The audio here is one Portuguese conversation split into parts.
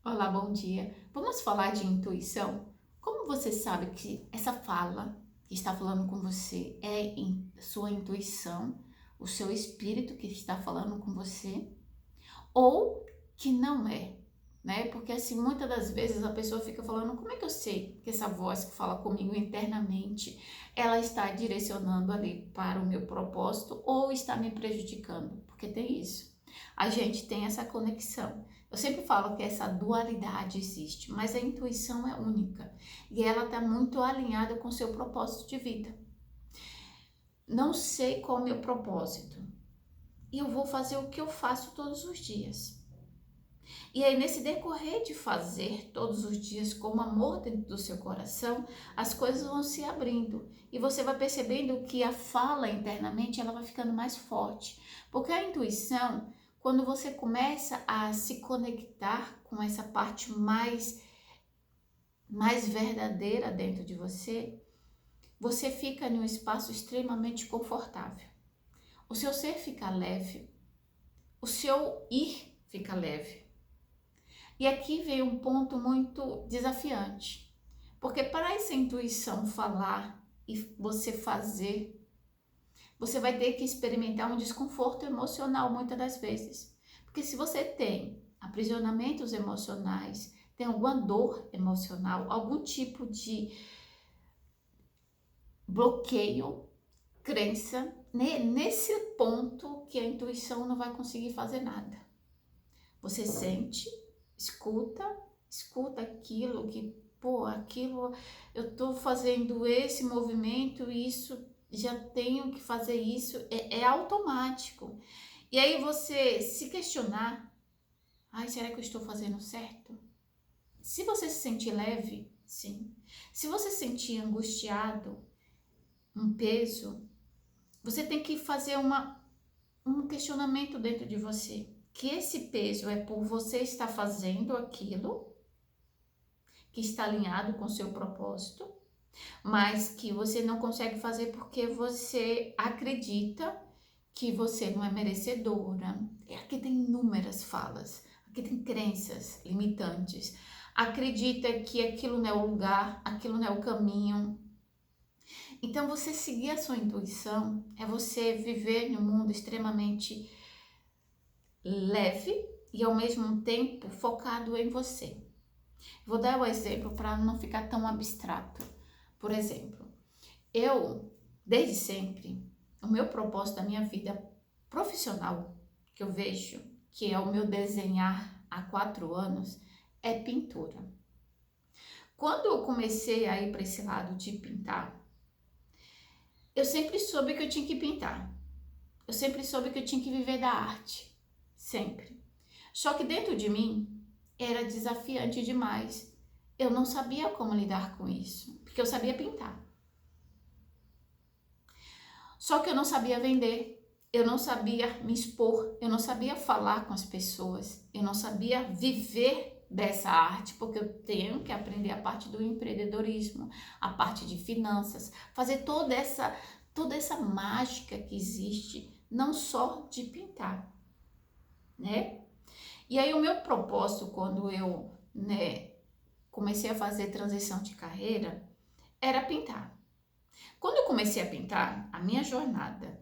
Olá, bom dia. Vamos falar de intuição? Como você sabe que essa fala que está falando com você é sua intuição, o seu espírito que está falando com você, ou que não é, né? Porque assim, muitas das vezes a pessoa fica falando, como é que eu sei que essa voz que fala comigo internamente, ela está direcionando ali para o meu propósito ou está me prejudicando? Porque tem isso. A gente tem essa conexão. Eu sempre falo que essa dualidade existe, mas a intuição é única e ela está muito alinhada com o seu propósito de vida. Não sei qual é o meu propósito e eu vou fazer o que eu faço todos os dias. E aí, nesse decorrer de fazer todos os dias com amor dentro do seu coração, as coisas vão se abrindo e você vai percebendo que a fala internamente ela vai ficando mais forte, porque a intuição, quando você começa a se conectar com essa parte mais verdadeira dentro de você, você fica em um espaço extremamente confortável. O seu ser fica leve, o seu ir fica leve. E aqui vem um ponto muito desafiante, porque para essa intuição falar e você fazer, você vai ter que experimentar um desconforto emocional muitas das vezes. Porque se você tem aprisionamentos emocionais, tem alguma dor emocional, algum tipo de bloqueio, crença, nesse ponto que a intuição não vai conseguir fazer nada. Você sente, escuta aquilo que, pô, aquilo, eu tô fazendo esse movimento, isso, já tenho que fazer isso, é automático. E aí você se questionar, ai, será que eu estou fazendo certo? Se você se sentir leve, sim. Se você se sentir angustiado, um peso, você tem que fazer um questionamento dentro de você. Que esse peso é por você estar fazendo aquilo que está alinhado com o seu propósito, mas que você não consegue fazer porque você acredita que você não é merecedora. Aqui tem inúmeras falas, aqui tem crenças limitantes. Acredita que aquilo não é o lugar, aquilo não é o caminho. Então, você seguir a sua intuição é você viver em um mundo extremamente leve e ao mesmo tempo focado em você. Vou dar um exemplo para não ficar tão abstrato. Por exemplo, eu, desde sempre, o meu propósito da minha vida profissional, que eu vejo, que é o meu desenhar há 4 anos, é pintura. Quando eu comecei a ir para esse lado de pintar, eu sempre soube que eu tinha que pintar. Eu sempre soube que eu tinha que viver da arte. Sempre. Só que dentro de mim era desafiante demais. Eu não sabia como lidar com isso, porque eu sabia pintar. Só que eu não sabia vender, eu não sabia me expor, eu não sabia falar com as pessoas, eu não sabia viver dessa arte, porque eu tenho que aprender a parte do empreendedorismo, a parte de finanças, fazer toda essa mágica que existe, não só de pintar, né? E aí o meu propósito quando eu, comecei a fazer transição de carreira era pintar. Quando eu comecei a pintar, a minha jornada,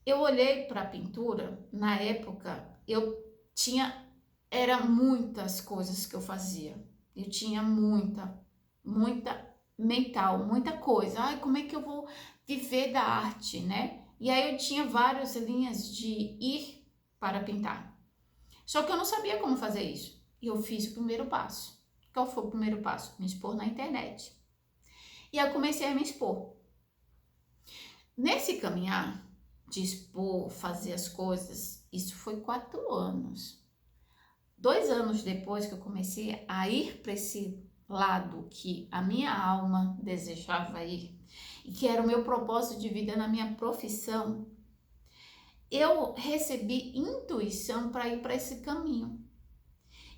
eu olhei para a pintura, na época eu tinha, era muitas coisas que eu fazia. Eu tinha muita mental, muita coisa. Ai, como é que eu vou viver da arte, né? E aí eu tinha várias linhas de ir para pintar. Só que eu não sabia como fazer isso. E eu fiz o primeiro passo. Qual foi o primeiro passo? Me expor na internet. E aí eu comecei a me expor. Nesse caminhar de expor, fazer as coisas, isso foi 4 anos. 2 anos depois que eu comecei a ir para esse lado que a minha alma desejava ir, e que era o meu propósito de vida na minha profissão, eu recebi intuição para ir para esse caminho.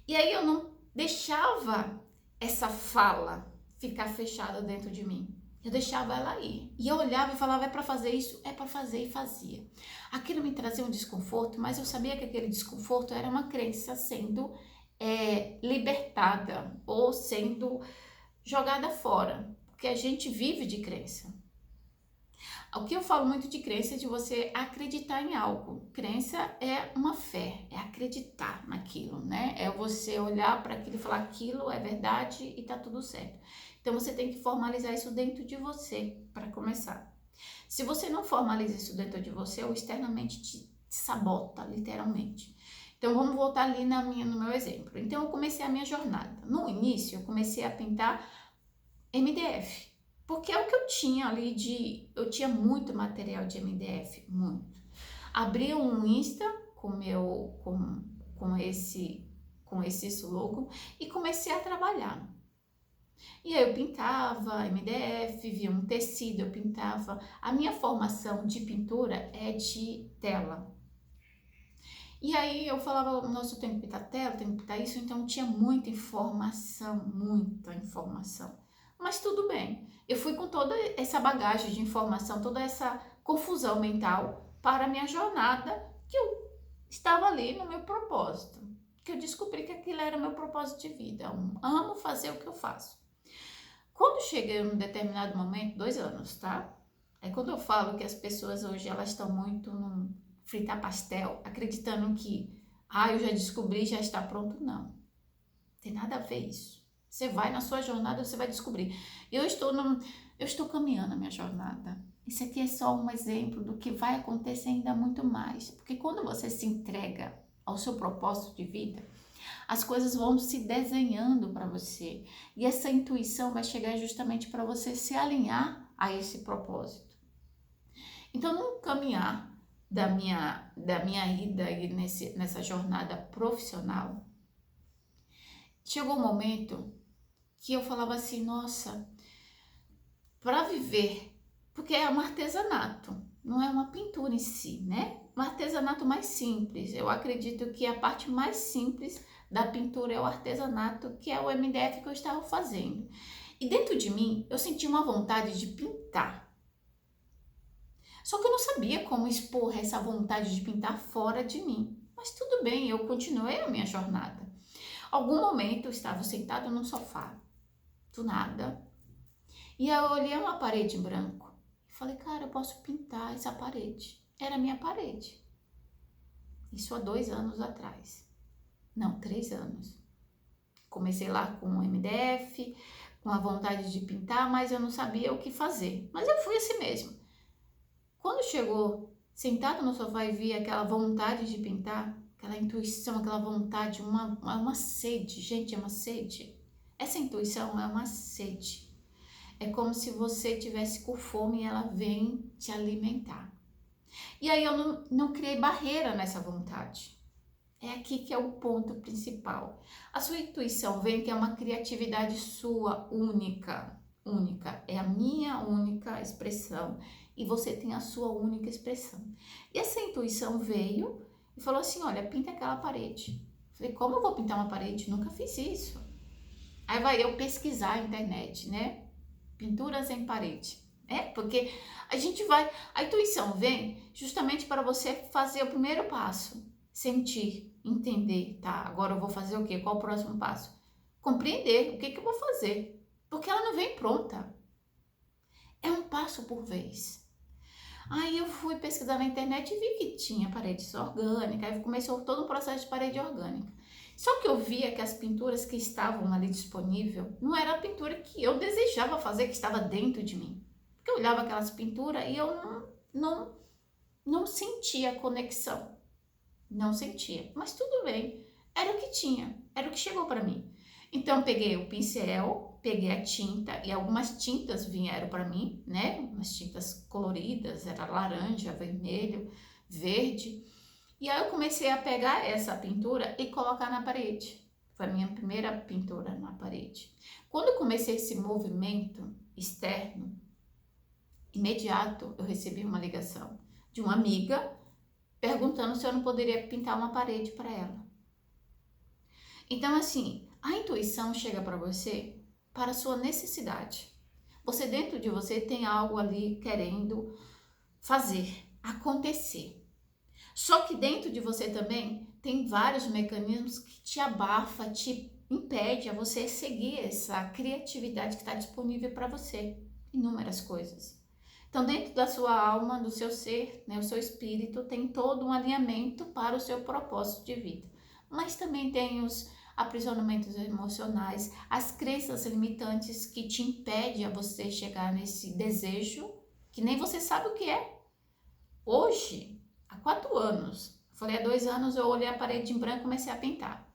E aí eu não deixava essa fala ficar fechada dentro de mim. Eu deixava ela ir. E eu olhava e falava, é para fazer isso? É para fazer, e fazia. Aquilo me trazia um desconforto, mas eu sabia que aquele desconforto era uma crença sendo libertada descartada ou sendo jogada fora, porque a gente vive de crença. O que eu falo muito de crença é de você acreditar em algo. Crença é uma fé, é acreditar naquilo, né? É você olhar para aquilo e falar aquilo é verdade e tá tudo certo. Então você tem que formalizar isso dentro de você para começar. Se você não formaliza isso dentro de você, o externamente te sabota, literalmente. Então vamos voltar ali no meu exemplo. Então eu comecei a minha jornada. No início eu comecei a pintar MDF. Porque é o que eu tinha ali eu tinha muito material de MDF, muito. Abri um Insta com esse slogan e comecei a trabalhar. E aí eu pintava MDF, via um tecido, eu pintava. A minha formação de pintura é de tela. E aí eu falava, nossa, eu tenho que pintar tela, tenho que pintar isso, então tinha muita informação. Mas tudo bem. Eu fui com toda essa bagagem de informação, toda essa confusão mental para a minha jornada, que eu estava ali no meu propósito. Que eu descobri que aquilo era o meu propósito de vida. Eu amo fazer o que eu faço. Quando cheguei num determinado momento, 2 anos, tá? É quando eu falo que as pessoas hoje, elas estão muito no fritar pastel, acreditando que, eu já descobri, já está pronto. Não. Tem nada a ver isso. Você vai na sua jornada, você vai descobrir. Eu estou caminhando a minha jornada. Isso aqui é só um exemplo do que vai acontecer ainda muito mais. Porque quando você se entrega ao seu propósito de vida, as coisas vão se desenhando para você. E essa intuição vai chegar justamente para você se alinhar a esse propósito. Então, no caminhar da minha ida aí nessa jornada profissional, chegou um momento que eu falava assim, nossa, para viver, porque é um artesanato, não é uma pintura em si, né? Um artesanato mais simples. Eu acredito que a parte mais simples da pintura é o artesanato, que é o MDF que eu estava fazendo. E dentro de mim, eu senti uma vontade de pintar. Só que eu não sabia como expor essa vontade de pintar fora de mim. Mas tudo bem, eu continuei a minha jornada. Algum momento eu estava sentado no sofá, do nada, e eu olhei uma parede em branco e falei, cara, eu posso pintar essa parede. Era a minha parede. Isso há 2 anos atrás. Não, 3 anos. Comecei lá com o MDF, com a vontade de pintar, mas eu não sabia o que fazer. Mas eu fui assim mesmo. Quando chegou sentado no sofá e vi aquela vontade de pintar, aquela intuição, aquela vontade, uma sede. Gente, é uma sede. Essa intuição é uma sede. É como se você tivesse com fome e ela vem te alimentar. E aí eu não criei barreira nessa vontade. É aqui que é o ponto principal. A sua intuição vem que é uma criatividade sua, única. É a minha única expressão e você tem a sua única expressão. E essa intuição veio e falou assim, olha, pinta aquela parede. Falei, como eu vou pintar uma parede? Nunca fiz isso. Aí vai eu pesquisar na internet, né? Pinturas em parede. Porque a intuição vem justamente para você fazer o primeiro passo. Sentir, entender, tá? Agora eu vou fazer o quê? Qual o próximo passo? Compreender o que eu vou fazer. Porque ela não vem pronta. É um passo por vez. Aí eu fui pesquisar na internet e vi que tinha paredes orgânicas. Aí começou todo um processo de parede orgânica. Só que eu via que as pinturas que estavam ali disponíveis não era a pintura que eu desejava fazer, que estava dentro de mim. Porque eu olhava aquelas pinturas e eu não sentia conexão. Não sentia. Mas tudo bem. Era o que tinha. Era o que chegou para mim. Então peguei o pincel, peguei a tinta e algumas tintas vieram para mim, né? Umas tintas coloridas, era laranja, vermelho, verde. E aí eu comecei a pegar essa pintura e colocar na parede. Foi a minha primeira pintura na parede. Quando eu comecei esse movimento externo, imediato eu recebi uma ligação de uma amiga perguntando se eu não poderia pintar uma parede para ela. Então assim, a intuição chega para você para a sua necessidade. Você dentro de você tem algo ali querendo fazer, acontecer. Só que dentro de você também tem vários mecanismos que te abafa, te impede a você seguir essa criatividade que está disponível para você. Inúmeras coisas. Então, dentro da sua alma, do seu ser, né, o seu espírito, tem todo um alinhamento para o seu propósito de vida. Mas também tem os aprisionamentos emocionais, as crenças limitantes que te impedem a você chegar nesse desejo que nem você sabe o que é. Hoje, há 4 anos, falei, há 2 anos eu olhei a parede em branco e comecei a pintar.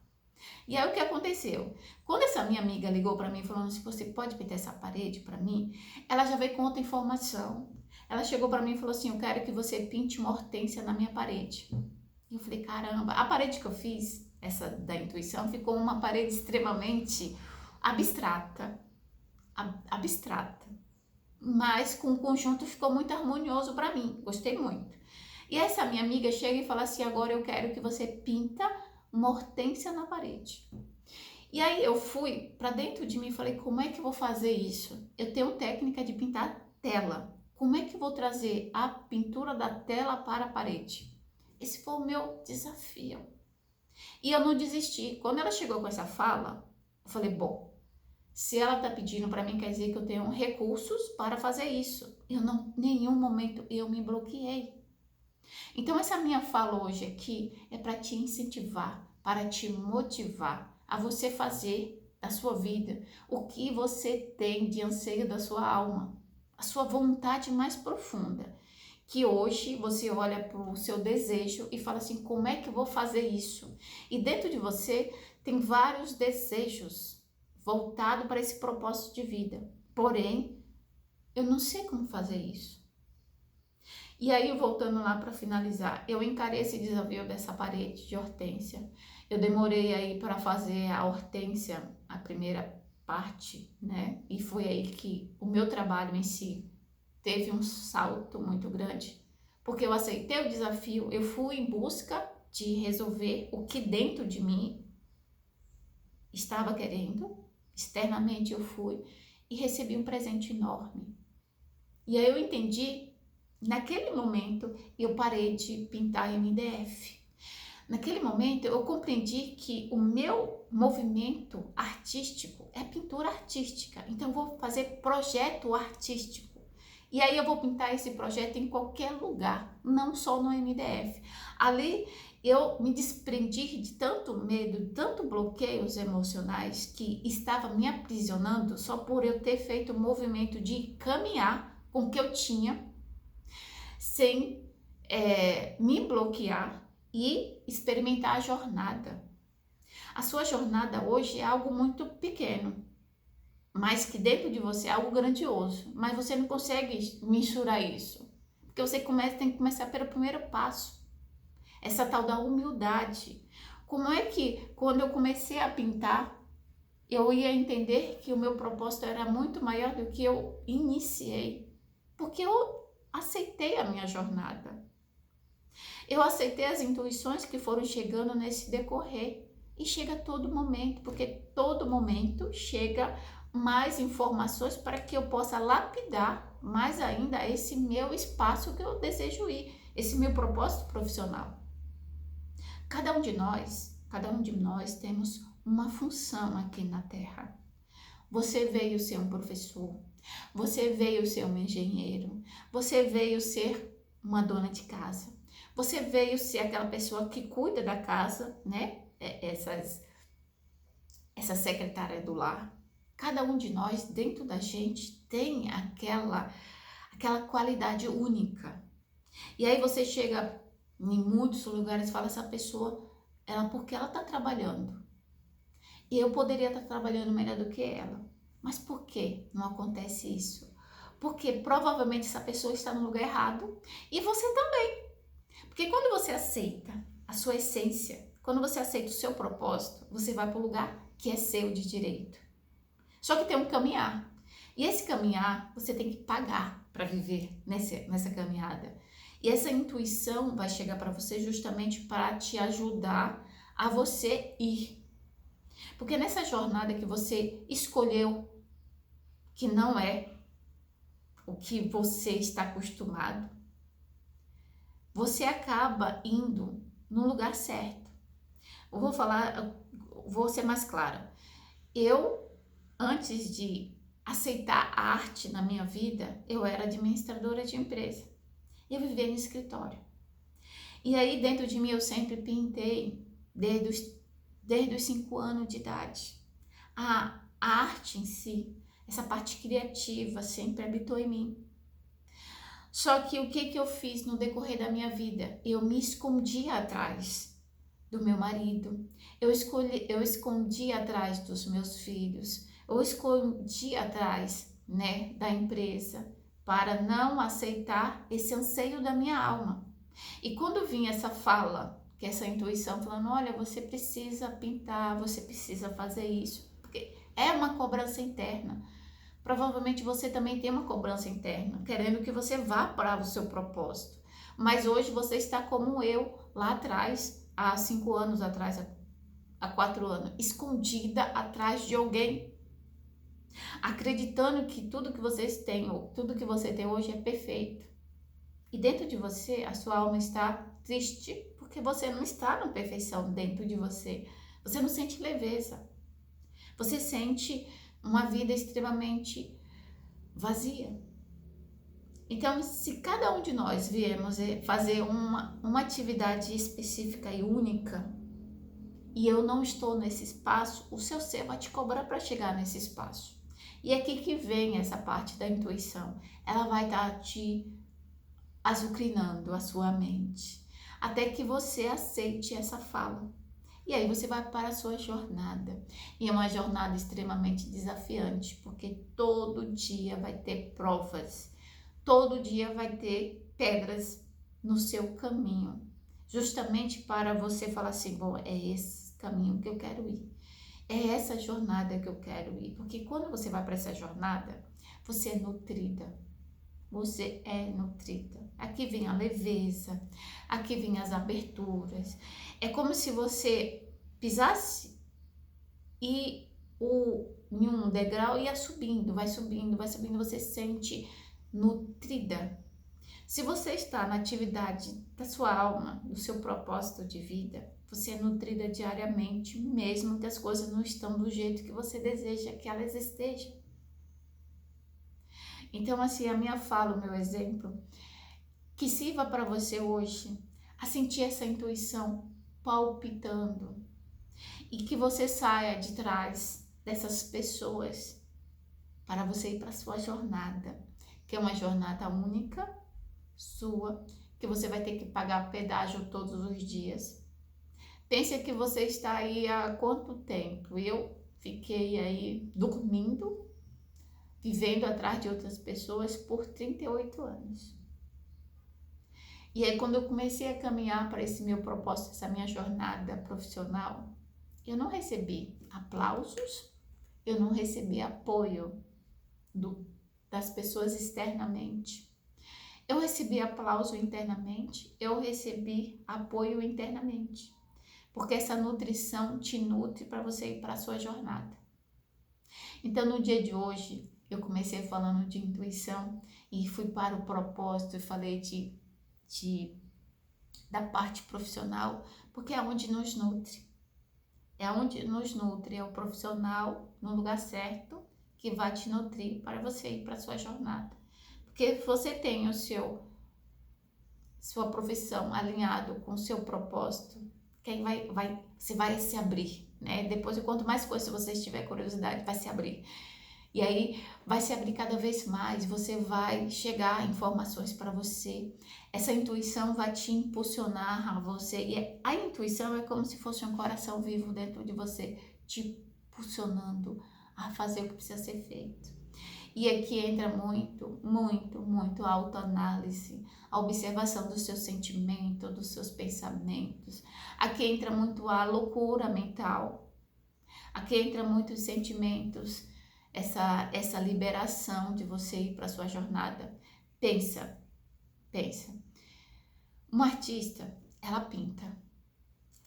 E aí o que aconteceu? Quando essa minha amiga ligou para mim falando assim, você pode pintar essa parede para mim? Ela já veio com outra informação. Ela chegou para mim e falou assim, eu quero que você pinte uma hortênsia na minha parede. E eu falei, caramba, a parede que eu fiz, essa da intuição, ficou uma parede extremamente abstrata. Abstrata. Mas com o conjunto ficou muito harmonioso para mim, gostei muito. E essa minha amiga chega e fala assim, agora eu quero que você pinta uma hortênsia na parede. E aí eu fui para dentro de mim e falei, como é que eu vou fazer isso? Eu tenho técnica de pintar tela. Como é que eu vou trazer a pintura da tela para a parede? Esse foi o meu desafio. E eu não desisti. Quando ela chegou com essa fala, eu falei, bom, se ela está pedindo para mim, quer dizer que eu tenho recursos para fazer isso. Eu não, em nenhum momento eu me bloqueei. Então essa minha fala hoje aqui é para te incentivar, para te motivar a você fazer da sua vida o que você tem de anseio da sua alma, a sua vontade mais profunda. Que hoje você olha para o seu desejo e fala assim, como é que eu vou fazer isso? E dentro de você tem vários desejos voltados para esse propósito de vida. Porém, eu não sei como fazer isso. E aí, voltando lá para finalizar, eu encarei esse desafio dessa parede de hortênsia. Eu demorei aí para fazer a hortênsia, a primeira parte, né? E foi aí que o meu trabalho em si teve um salto muito grande. Porque eu aceitei o desafio, eu fui em busca de resolver o que dentro de mim estava querendo. Externamente eu fui e recebi um presente enorme. E aí eu entendi. Naquele momento, eu parei de pintar MDF. Naquele momento, eu compreendi que o meu movimento artístico é pintura artística. Então, eu vou fazer projeto artístico. E aí, eu vou pintar esse projeto em qualquer lugar, não só no MDF. Ali, eu me desprendi de tanto medo, tanto bloqueios emocionais que estava me aprisionando só por eu ter feito o movimento de caminhar com o que eu tinha, sem me bloquear e experimentar a jornada. A sua jornada hoje é algo muito pequeno, mas que dentro de você é algo grandioso, mas você não consegue mensurar isso, porque você tem que começar pelo primeiro passo, essa tal da humildade. Como é que quando eu comecei a pintar, eu ia entender que o meu propósito era muito maior do que eu iniciei, porque eu aceitei a minha jornada. Eu aceitei as intuições que foram chegando nesse decorrer. E chega a todo momento, porque todo momento chega mais informações para que eu possa lapidar mais ainda esse meu espaço que eu desejo ir, esse meu propósito profissional. Cada um de nós temos uma função aqui na Terra. Você veio ser um professor, você veio ser um engenheiro, você veio ser uma dona de casa, você veio ser aquela pessoa que cuida da casa, né? Essa secretária do lar. Cada um de nós, dentro da gente, tem aquela qualidade única. E aí você chega em muitos lugares e fala, essa pessoa, porque ela está trabalhando. E eu poderia estar trabalhando melhor do que ela. Mas por que não acontece isso? Porque provavelmente essa pessoa está no lugar errado e você também. Porque quando você aceita a sua essência, quando você aceita o seu propósito, você vai para o lugar que é seu de direito. Só que tem um caminhar. E esse caminhar, você tem que pagar para viver nessa caminhada. E essa intuição vai chegar para você justamente para te ajudar a você ir. Porque nessa jornada que você escolheu, que não é o que você está acostumado, você acaba indo no lugar certo. Vou ser mais clara. Eu, antes de aceitar a arte na minha vida, eu era administradora de empresa. Eu vivia no escritório. E aí dentro de mim eu sempre pintei, desde os 5 anos de idade. A arte em si, essa parte criativa sempre habitou em mim. Só que o que eu fiz no decorrer da minha vida? Eu me escondi atrás do meu marido, eu escondi atrás dos meus filhos, eu escondi atrás, né, da empresa, para não aceitar esse anseio da minha alma. E quando vinha essa fala, que é essa intuição falando, olha, você precisa pintar, você precisa fazer isso, porque é uma cobrança interna. Provavelmente você também tem uma cobrança interna, querendo que você vá para o seu propósito. Mas hoje você está como eu, lá atrás, há 5 anos atrás, há 4 anos, escondida atrás de alguém, acreditando que tudo que vocês têm, ou tudo que você tem hoje é perfeito. E dentro de você, a sua alma está triste, porque você não está na perfeição dentro de você. Você não sente leveza. Você sente uma vida extremamente vazia. Então, se cada um de nós viemos fazer uma atividade específica e única, e eu não estou nesse espaço, o seu ser vai te cobrar para chegar nesse espaço. E é aqui que vem essa parte da intuição. Ela vai estar te azucrinando a sua mente, até que você aceite essa fala. E aí você vai para a sua jornada. E é uma jornada extremamente desafiante, porque todo dia vai ter provas. Todo dia vai ter pedras no seu caminho. Justamente para você falar assim, bom, é esse caminho que eu quero ir. É essa jornada que eu quero ir. Porque quando você vai para essa jornada, você é nutrida. Você é nutrida. Aqui vem a leveza, aqui vem as aberturas. É como se você pisasse e em um degrau ia subindo, vai subindo, vai subindo, você se sente nutrida. Se você está na atividade da sua alma, do seu propósito de vida, você é nutrida diariamente, mesmo que as coisas não estão do jeito que você deseja que elas estejam. Então, assim, a minha fala, o meu exemplo, que sirva para você hoje a sentir essa intuição palpitando e que você saia de trás dessas pessoas para você ir para a sua jornada, que é uma jornada única, sua, que você vai ter que pagar pedágio todos os dias. Pense que você está aí há quanto tempo? Eu fiquei aí dormindo, vivendo atrás de outras pessoas por 38 anos. E aí quando eu comecei a caminhar para esse meu propósito, essa minha jornada profissional, eu não recebi aplausos, eu não recebi apoio das pessoas externamente. Eu recebi aplauso internamente, eu recebi apoio internamente. Porque essa nutrição te nutre para você ir para a sua jornada. Então, no dia de hoje, eu comecei falando de intuição e fui para o propósito e falei da parte profissional, porque é onde nos nutre. É onde nos nutre, é o profissional no lugar certo que vai te nutrir para você ir para a sua jornada. Porque você tem sua profissão alinhado com o seu propósito, quem você vai se abrir, né? Depois, quanto mais coisas você tiver curiosidade, vai se abrir. E aí vai se abrir cada vez mais, você vai chegar a informações para você. Essa intuição vai te impulsionar a você. E a intuição é como se fosse um coração vivo dentro de você, te impulsionando a fazer o que precisa ser feito. E aqui entra muito a autoanálise, a observação dos seus sentimentos, dos seus pensamentos. Aqui entra muito a loucura mental. Aqui entra muito os sentimentos, essa liberação de você ir para a sua jornada. Pensa. Uma artista, ela pinta.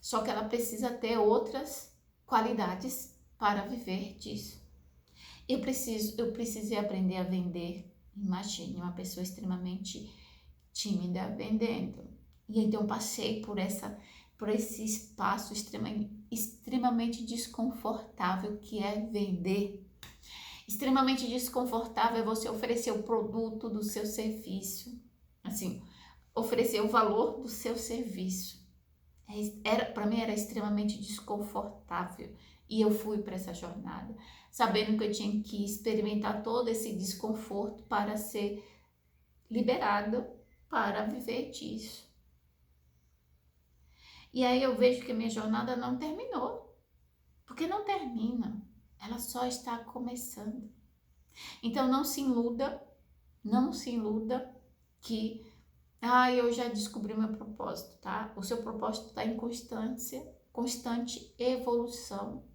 Só que ela precisa ter outras qualidades para viver disso. Eu precisei aprender a vender. Imagine uma pessoa extremamente tímida vendendo. E então passei por por esse espaço extremamente desconfortável que é vender. Extremamente desconfortável é você oferecer o produto do seu serviço, assim, oferecer o valor do seu serviço. Para mim era extremamente desconfortável e eu fui para essa jornada, sabendo que eu tinha que experimentar todo esse desconforto para ser liberado para viver disso. E aí eu vejo que minha jornada não terminou, porque não termina, ela só está começando. Então não se iluda que eu já descobri meu propósito, tá? O seu propósito está em constante evolução,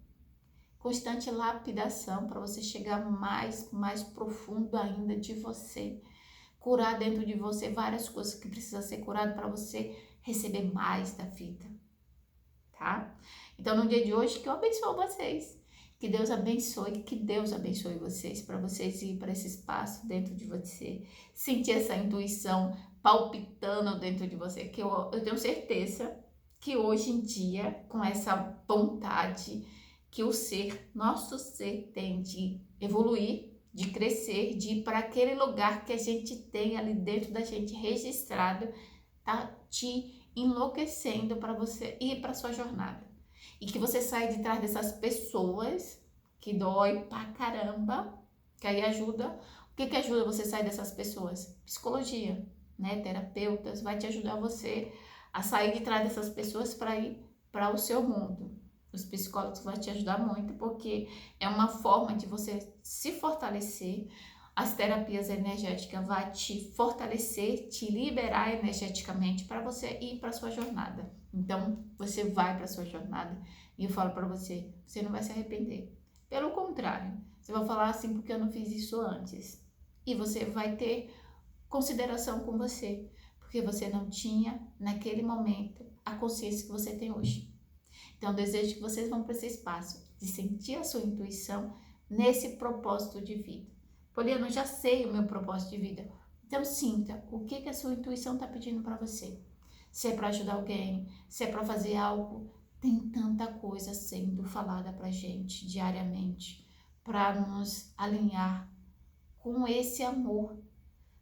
constante lapidação para você chegar mais profundo ainda de você, curar dentro de você várias coisas que precisam ser curadas para você receber mais da vida, tá? Então no dia de hoje que eu abençoo vocês, que Deus abençoe vocês, para vocês ir para esse espaço dentro de você, sentir essa intuição palpitando dentro de você, que eu tenho certeza que hoje em dia, com essa vontade que nosso ser tem de evoluir, de crescer, de ir para aquele lugar que a gente tem ali dentro da gente registrado, tá te enlouquecendo para você ir para sua jornada. E que você saia de trás dessas pessoas que dói pra caramba, que aí ajuda. O que ajuda você a sair dessas pessoas? Psicologia, né? Terapeutas, vai te ajudar você a sair de trás dessas pessoas para ir para o seu mundo. Os psicólogos vão te ajudar muito, porque é uma forma de você se fortalecer. As terapias energéticas vão te fortalecer, te liberar energeticamente para você ir para sua jornada. Então, você vai para sua jornada e eu falo para você, você não vai se arrepender. Pelo contrário, você vai falar assim, porque eu não fiz isso antes. E você vai ter consideração com você, porque você não tinha, naquele momento, a consciência que você tem hoje. Então, eu desejo que vocês vão para esse espaço de sentir a sua intuição nesse propósito de vida. Poliana, eu já sei o meu propósito de vida. Então, sinta o que a sua intuição está pedindo para você. Se é para ajudar alguém, se é para fazer algo, tem tanta coisa sendo falada para gente diariamente, para nos alinhar com esse amor,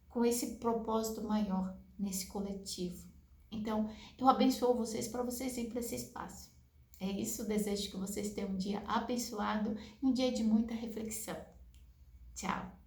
com esse propósito maior nesse coletivo. Então, eu abençoo vocês para vocês irem para esse espaço. É isso, desejo que vocês tenham um dia abençoado e um dia de muita reflexão. Tchau!